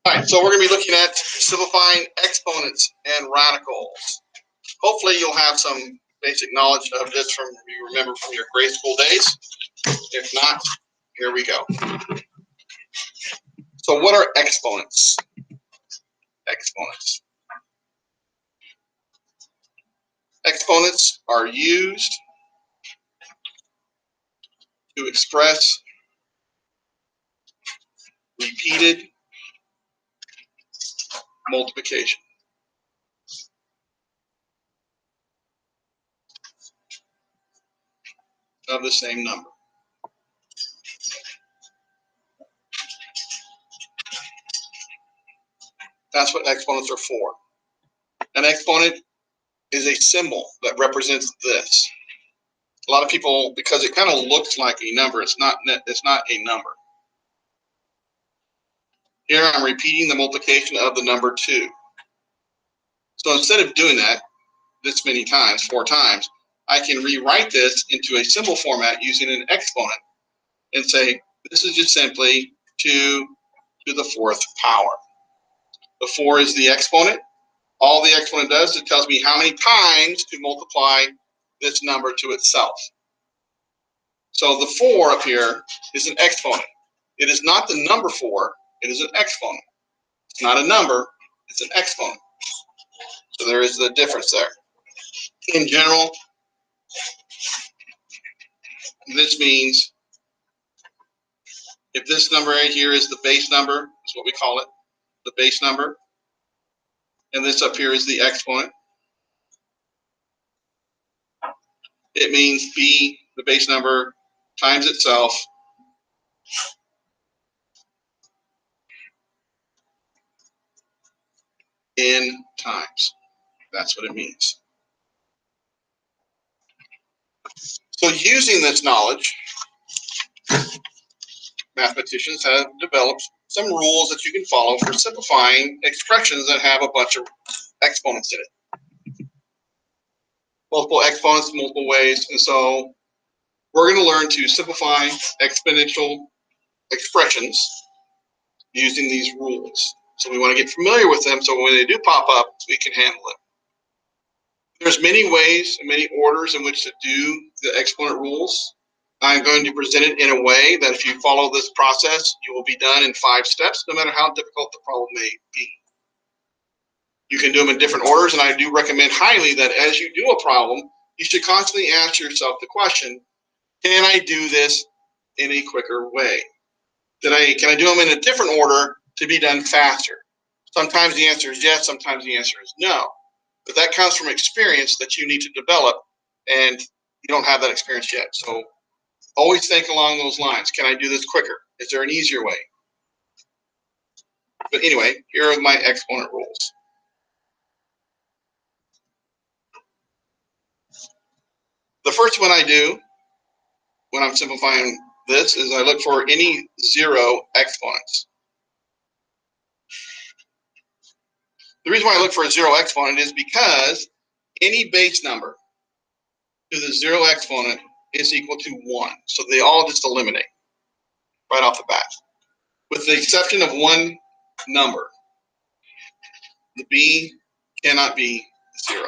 All right, so we're going to be looking at simplifying exponents and radicals. Hopefully you'll have some basic knowledge of this from you remember from your grade school days. If not, here we go. So what are exponents? Exponents. Exponents are used to express repeated multiplication. Of the same number. That's what exponents are for. An exponent is a symbol that represents this. A lot of people, because it kind of looks like a number, it's not a number. Here I'm repeating the multiplication of the number 2. So instead of doing that this many times, 4 times, I can rewrite this into a symbol format using an exponent and say, this is just simply 2 to the 4th power. The 4 is the exponent. All the exponent does is it tells me how many times to multiply this number to itself. So the 4 up here is an exponent. It is not the number 4, it is an exponent. It's not a number, it's an exponent. So there is the difference there. In general, this means if this number right here is the base number, is what we call it, the base number, and this up here is the exponent, it means b, the base number, times itself n times. That's what it means. So using this knowledge, mathematicians have developed some rules that you can follow for simplifying expressions that have a bunch of exponents in it. Multiple exponents, multiple ways, and so we're going to learn to simplify exponential expressions using these rules. So we want to get familiar with them so when they do pop up, we can handle it. There's many ways and many orders in which to do the exponent rules. I'm going to present it in a way that if you follow this process, you will be done in 5 steps, no matter how difficult the problem may be. You can do them in different orders, and I do recommend highly that as you do a problem, you should constantly ask yourself the question, can I do this in a quicker way? Can I do them in a different order to be done faster? Sometimes the answer is yes, sometimes the answer is no. But that comes from experience that you need to develop, and you don't have that experience yet. So always think along those lines. Can I do this quicker? Is there an easier way? But anyway, here are my exponent rules. The first one I do when I'm simplifying this is I look for any 0 exponents. The reason why I look for a 0 exponent is because any base number to the 0 exponent is equal to 1. So they all just eliminate right off the bat. With the exception of one number, the b cannot be 0.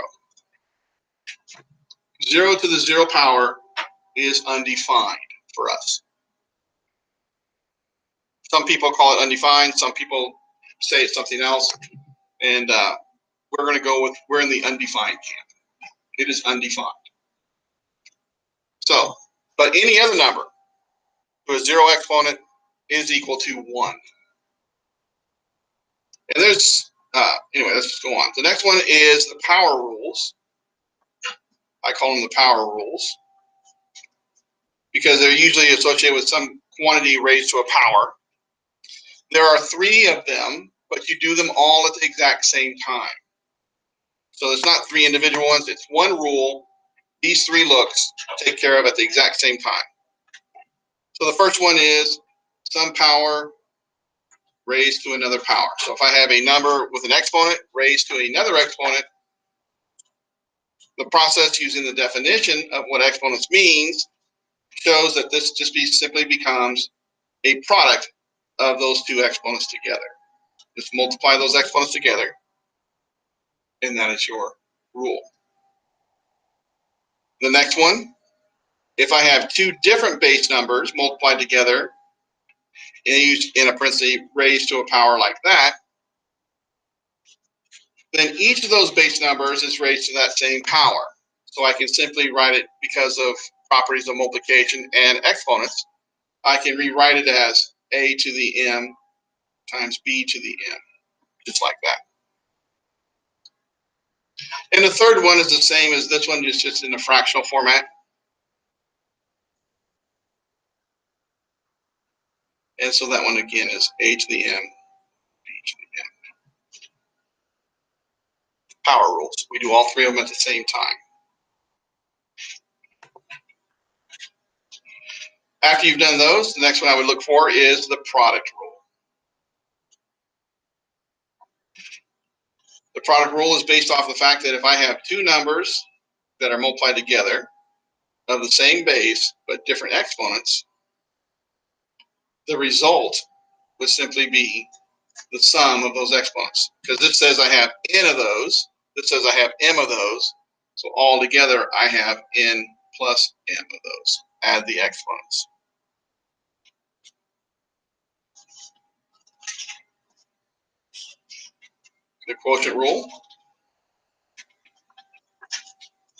0 to the 0 power is undefined for us. Some people call it undefined, some people say it's something else, and we're going to go with, we're in the undefined camp. It is undefined. So, but any other number to a 0 exponent is equal to 1. And there's, anyway, let's just go on. The next one is the power rules. I call them the power rules because they're usually associated with some quantity raised to a power. There are 3 of them, but you do them all at the exact same time. So it's not 3 individual ones, it's one rule. These 3 looks take care of at the exact same time. So the first one is some power raised to another power. So if I have a number with an exponent raised to another exponent, the process using the definition of what exponents means shows that this just simply becomes a product of those 2 exponents together. Just multiply those exponents together, and that is your rule. The next one, if I have two different base numbers multiplied together and used in a parenthesis raised to a power like that, then each of those base numbers is raised to that same power. So I can simply write it, because of properties of multiplication and exponents, I can rewrite it as a to the m times b to the m, just like that. And the third one is the same as this one, just in a fractional format. And so that one again is a to the m, b to the m. Power rules. We do all three of them at the same time. After you've done those, the next one I would look for is the product rule. The product rule is based off the fact that if I have two numbers that are multiplied together of the same base but different exponents, the result would simply be the sum of those exponents. Because this says I have n of those, this says I have m of those, so all together I have n plus m of those. Add the exponents. The quotient rule,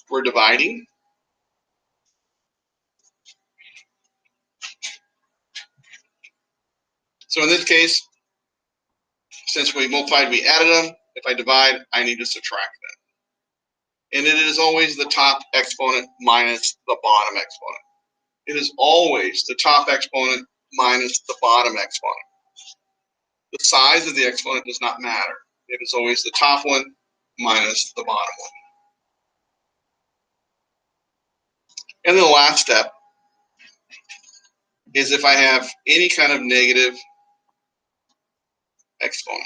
we're dividing. So in this case, since we multiplied, we added them. If I divide, I need to subtract them. And it is always the top exponent minus the bottom exponent. It is always the top exponent minus the bottom exponent. The size of the exponent does not matter. It is always the top one minus the bottom one. And then the last step is if I have any kind of negative exponent.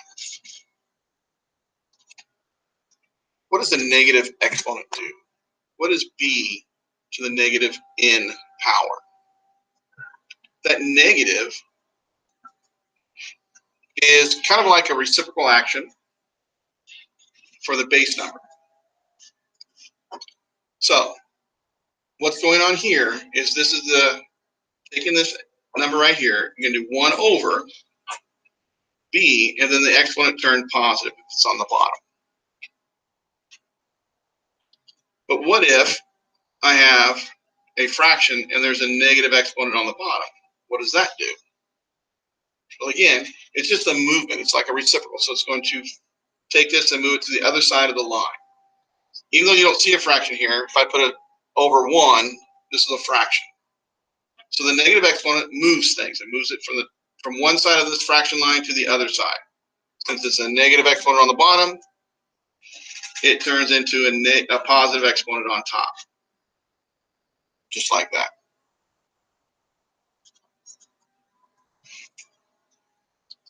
What does the negative exponent do? What is b to the negative n power? That negative is kind of like a reciprocal action for the base number. So what's going on here is this is taking this number right here, I'm going to do 1 over b, and then the exponent turned positive if it's on the bottom. But what if I have a fraction and there's a negative exponent on the bottom? What does that do? Well, again, it's just a movement. It's like a reciprocal. So it's going to take this and move it to the other side of the line. Even though you don't see a fraction here, if I put it over 1, this is a fraction. So the negative exponent moves things. It moves it from one side of this fraction line to the other side. Since it's a negative exponent on the bottom, it turns into a positive exponent on top. Just like that.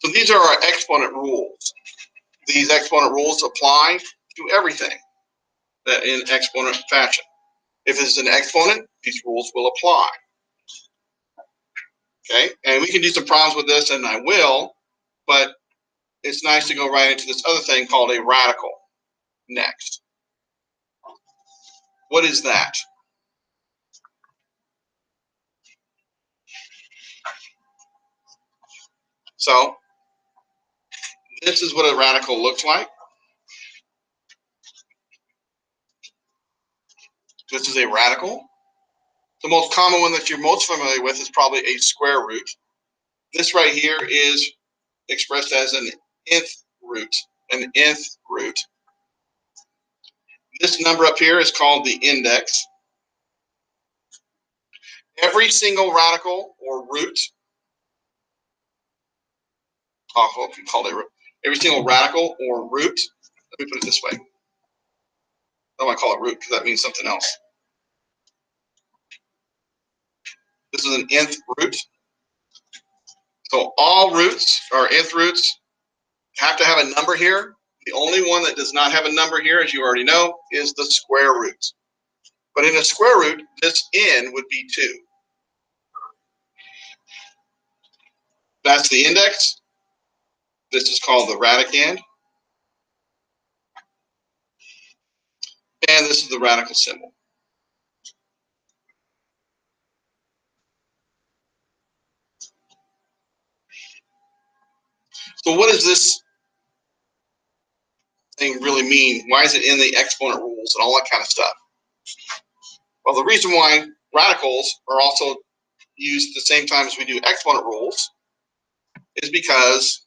So these are our exponent rules. These exponent rules apply to everything that in exponent fashion. If it's an exponent, these rules will apply. Okay, and we can do some problems with this, and I will, but it's nice to go right into this other thing called a radical next. What is that? So this is what a radical looks like. This is a radical. The most common one that you're most familiar with is probably a square root. This right here is expressed as an nth root, an nth root. This number up here is called the index. Every single radical or root, every single radical or root, let me put it this way. I don't want to call it root because that means something else. This is an nth root. So all roots or nth roots have to have a number here. The only one that does not have a number here, as you already know, is the square root. But in a square root, this n would be 2. That's the index. This is called the radicand. And this is the radical symbol. So what does this thing really mean? Why is it in the exponent rules and all that kind of stuff? Well, the reason why radicals are also used at the same time as we do exponent rules is because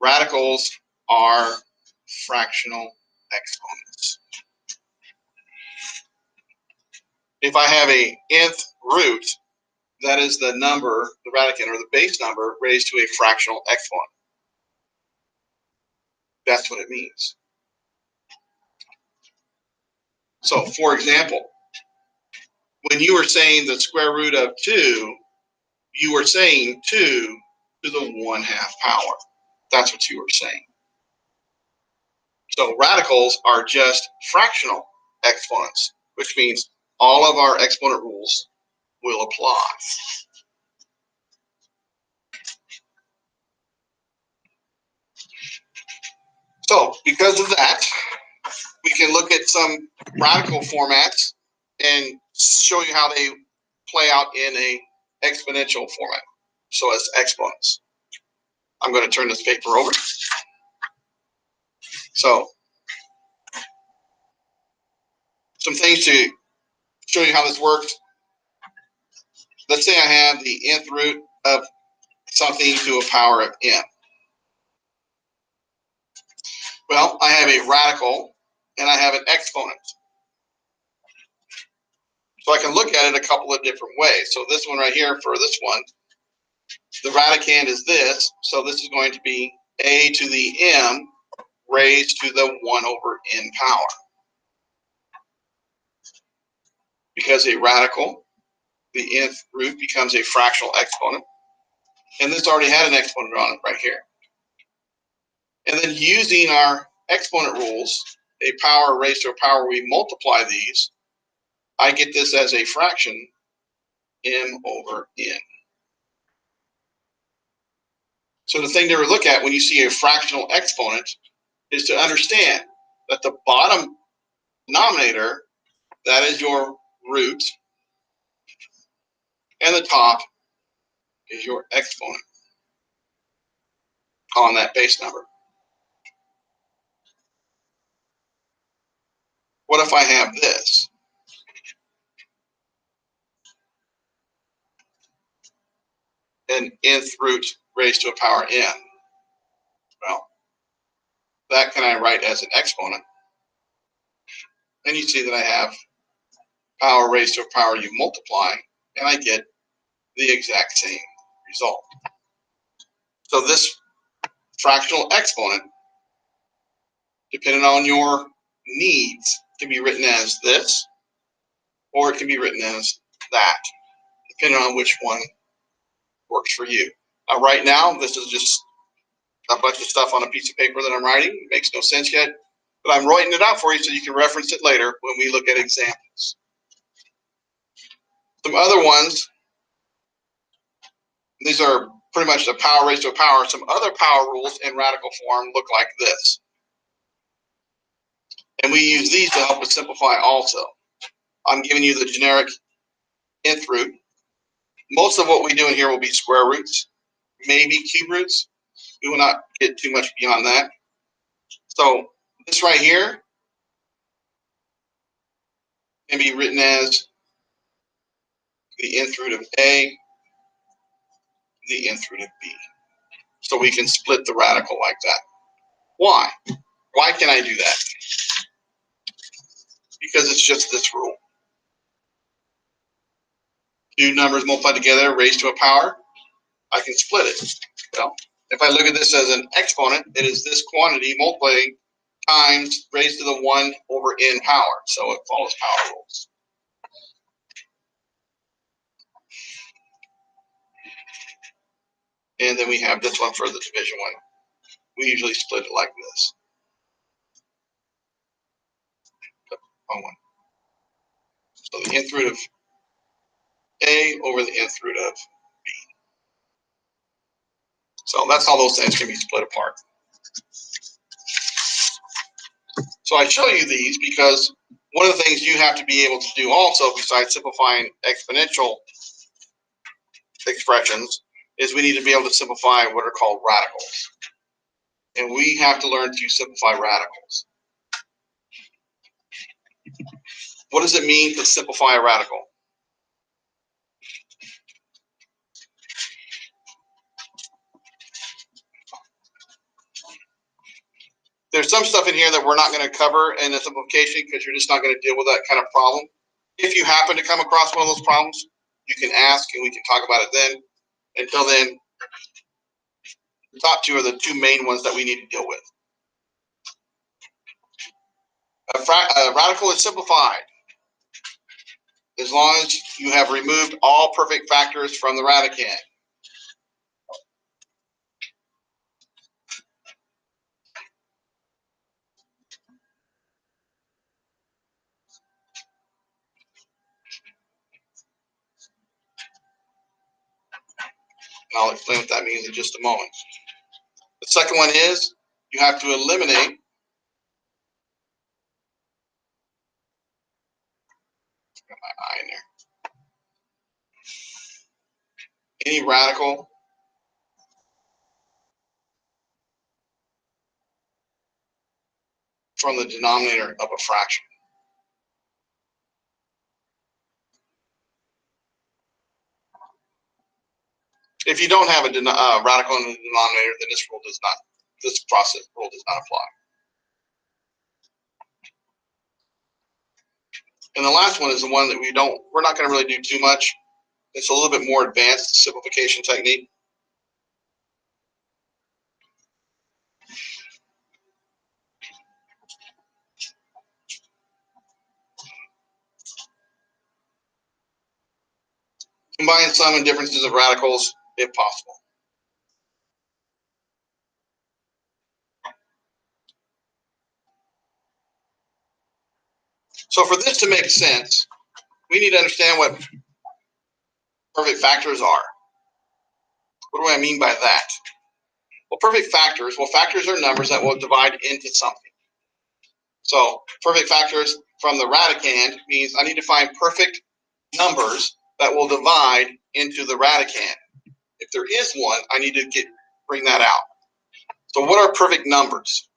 radicals are fractional exponents. If I have a nth root, that is the number, the radicand or the base number raised to a fractional exponent. That's what it means. So, for example, when you were saying the square root of 2, you were saying 2 to the 1/2 power. That's what you were saying. So radicals are just fractional exponents, which means all of our exponent rules will apply. So because of that, we can look at some radical formats and show you how they play out in a exponential format. So as exponents. I'm going to turn this paper over. So some things to show you how this works. Let's say I have the nth root of something to a power of n. Well, I have a radical and I have an exponent. So I can look at it a couple of different ways. So this one right here, for this one, the radicand is this. So this is going to be a to the m raised to the 1/n power. Because a radical, the nth root, becomes a fractional exponent. And this already had an exponent on it right here. And then using our exponent rules, a power raised to a power, we multiply these, I get this as a fraction, m/n. So the thing to look at when you see a fractional exponent is to understand that the bottom denominator, that is your root, and the top is your exponent on that base number. What if I have this? An nth root raised to a power n. Well, that can I write as an exponent. And you see that I have power raised to a power you multiply, and I get the exact same result. So this fractional exponent, depending on your needs, can be written as this, or it can be written as that, depending on which one works for you. Right now, this is just a bunch of stuff on a piece of paper that I'm writing. It makes no sense yet, but I'm writing it out for you so you can reference it later when we look at examples. Some other ones, these are pretty much the power raised to a power. Some other power rules in radical form look like this. And we use these to help us simplify also. I'm giving you the generic nth root. Most of what we do in here will be square roots, maybe cube roots. We will not get too much beyond that. So this right here can be written as the nth root of A, the nth root of B. So we can split the radical like that. Why? Why can I do that? Because it's just this rule. Two numbers multiplied together raised to a power, I can split it. Well, if I look at this as an exponent, it is this quantity multiplying times raised to the 1/n power. So it follows power rules. And then we have this one for the division one. We usually split it like this. Wrong one. So the nth root of A over the nth root of B. So that's how those things can be split apart. So I show you these because one of the things you have to be able to do also, besides simplifying exponential expressions, is we need to be able to simplify what are called radicals. And we have to learn to simplify radicals. What does it mean to simplify a radical? There's some stuff in here that we're not going to cover in the simplification because you're just not going to deal with that kind of problem. If you happen to come across one of those problems, you can ask and we can talk about it then. Until then, the top two are the two main ones that we need to deal with. A radical is simplified as long as you have removed all perfect factors from the radicand. And I'll explain what that means in just a moment. The second one is you have to eliminate in there. Any radical from the denominator of a fraction. If you don't have a radical in the denominator, then this process rule does not apply. And the last one is the one that we're not going to really do too much. It's a little bit more advanced simplification technique. Combine sum and differences of radicals if possible. So for this to make sense, we need to understand what perfect factors are. What do I mean by that? Well, factors are numbers that will divide into something. So perfect factors from the radicand means I need to find perfect numbers that will divide into the radicand. If there is one, I need to bring that out. So what are perfect numbers?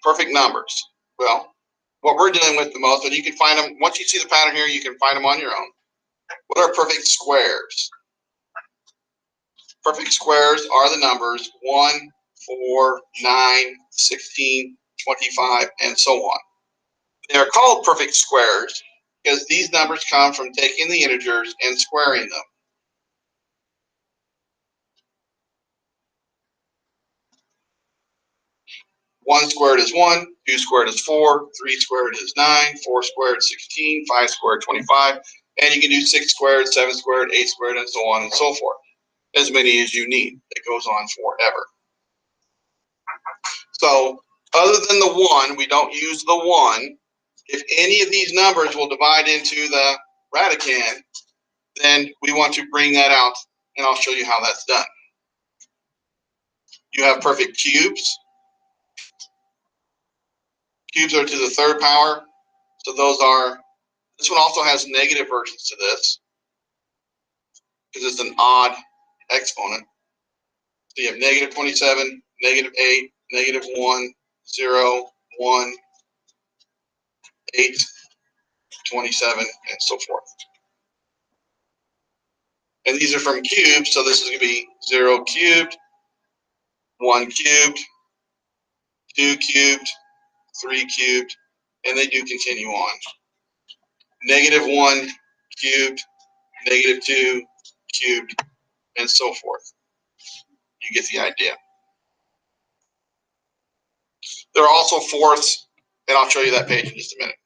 Perfect numbers. Well, what we're dealing with the most, and you can find them, once you see the pattern here, you can find them on your own. What are perfect squares? Perfect squares are the numbers 1, 4, 9, 16, 25, and so on. They are called perfect squares because these numbers come from taking the integers and squaring them. One squared is 1, 2 squared is 4, 3 squared is 9, 4 squared is 16, 5 squared 25, and you can do 6 squared, 7 squared, 8 squared, and so on and so forth. As many as you need. It goes on forever. So other than the 1, we don't use the 1. If any of these numbers will divide into the radicand, then we want to bring that out, and I'll show you how that's done. You have perfect cubes. Cubes are to the third power, so this one also has negative versions to this, because it's an odd exponent. So you have negative 27, negative 8, negative 1, 0, 1, 8, 27, and so forth. And these are from cubes, so this is going to be 0 cubed, 1 cubed, 2 cubed, 3 cubed, and they do continue on. Negative 1 cubed, negative 2 cubed, and so forth. You get the idea. There are also fourths, and I'll show you that page in just a minute.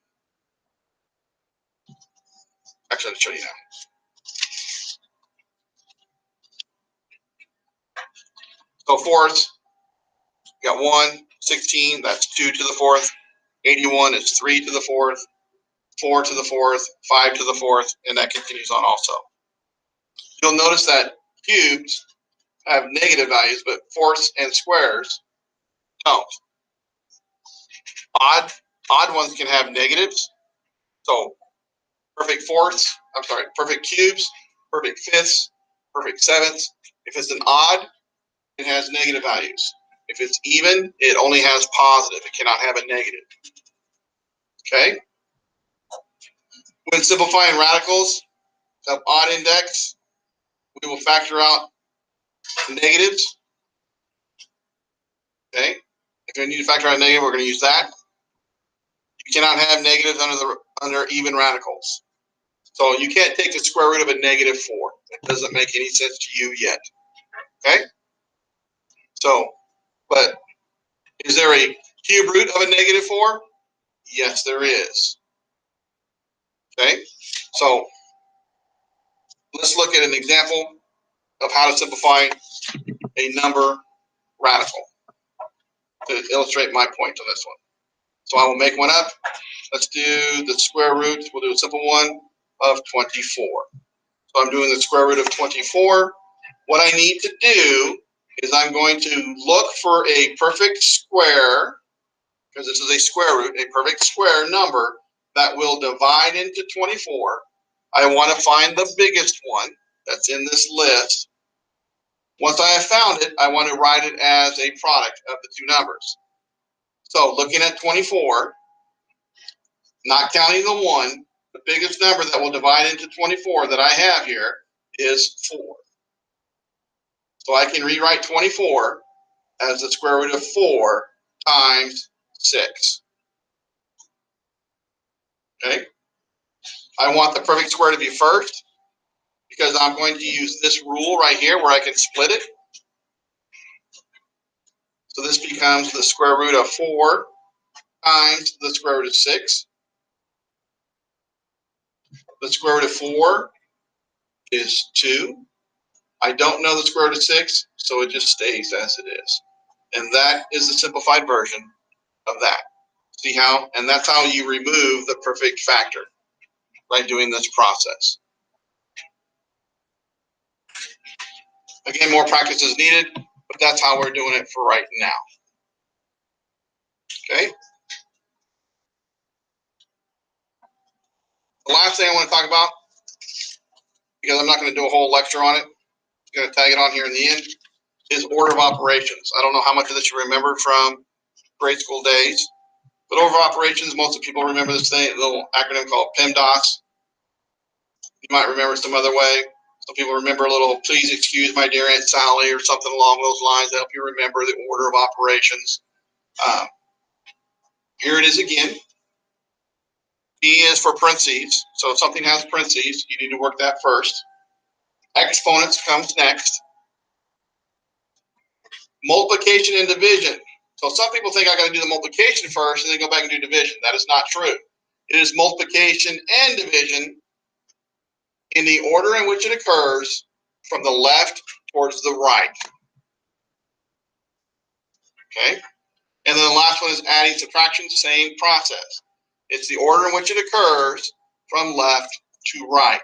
Actually, I'll show you now. So fourths, you got 1, 16, that's 2 to the fourth. 81 is 3 to the fourth. 4 to the 4th, 5 to the 4th, and that continues on also. You'll notice that cubes have negative values, but fourths and squares don't. Odd ones can have negatives. So perfect cubes, perfect fifths, perfect sevenths. If it's an odd, it has negative values. If it's even, it only has positive. It cannot have a negative. Okay? When simplifying radicals of odd index, we will factor out negatives. Okay? If we need to factor out a negative, we're going to use that. You cannot have negatives under even radicals. So you can't take the square root of a negative 4. That doesn't make any sense to you yet. Okay? So, but is there a cube root of a negative 4? Yes, there is. Okay? So let's look at an example of how to simplify a number radical to illustrate my point on this one. So I will make one up. Let's do the square root. We'll do a simple one of 24. So I'm doing the square root of 24. What I need to do is I'm going to look for a perfect square, because this is a square root, a perfect square number that will divide into 24. I want to find the biggest one that's in this list. Once I have found it, I want to write it as a product of the two numbers. So looking at 24, not counting the 1, the biggest number that will divide into 24 that I have here is 4. So I can rewrite 24 as the square root of 4 times 6. Okay? I want the perfect square to be first because I'm going to use this rule right here where I can split it. So this becomes the square root of 4 times the square root of 6. The square root of 4 is 2. I don't know the square root of 6, so it just stays as it is. And that is the simplified version of that. See how? And that's how you remove the perfect factor by doing this process. Again, more practice is needed, but that's how we're doing it for right now. Okay? The last thing I want to talk about, because I'm not going to do a whole lecture on it, I'm going to tag it on here in the end, is order of operations. I don't know how much of this you remember from grade school days, but order of operations, most of the people remember this thing, little acronym called PEMDAS. You might remember some other way. Some people remember a little, please excuse my dear Aunt Sally or something along those lines to help you remember the order of operations. Here it is again. P is for parentheses. So if something has parentheses, you need to work that first. Exponents comes next. Multiplication and division. So some people think I got to do the multiplication first and then go back and do division. That is not true. It is multiplication and division in the order in which it occurs from the left towards the right. Okay? And then the last one is adding subtraction, same process. It's the order in which it occurs from left to right.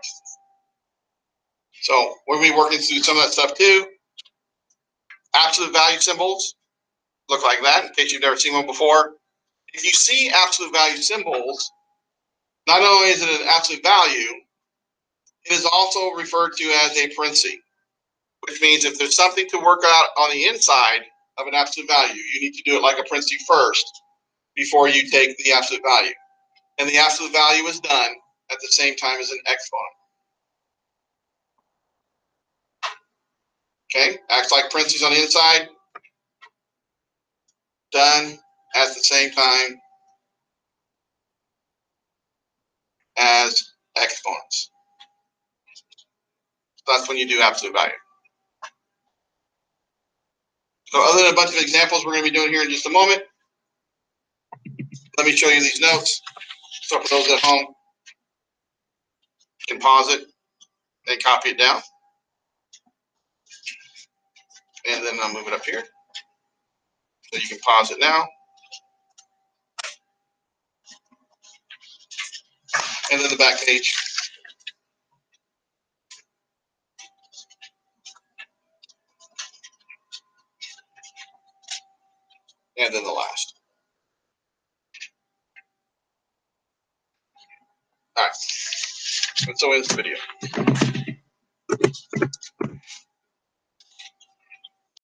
So we're going to be working through some of that stuff too. Absolute value symbols look like that, in case you've never seen one before. If you see absolute value symbols, not only is it an absolute value, it is also referred to as a parenthesis, which means if there's something to work out on the inside of an absolute value, you need to do it like a parenthesis first before you take the absolute value. And the absolute value is done at the same time as an exponent. Okay, acts like parentheses on the inside, done at the same time as exponents. So that's when you do absolute value. So other than a bunch of examples we're going to be doing here in just a moment, let me show you these notes. So for those at home, you can pause it and copy it down. And then I'll move it up here. So you can pause it now. and then the back page. And then the last. All right. And so ends the video.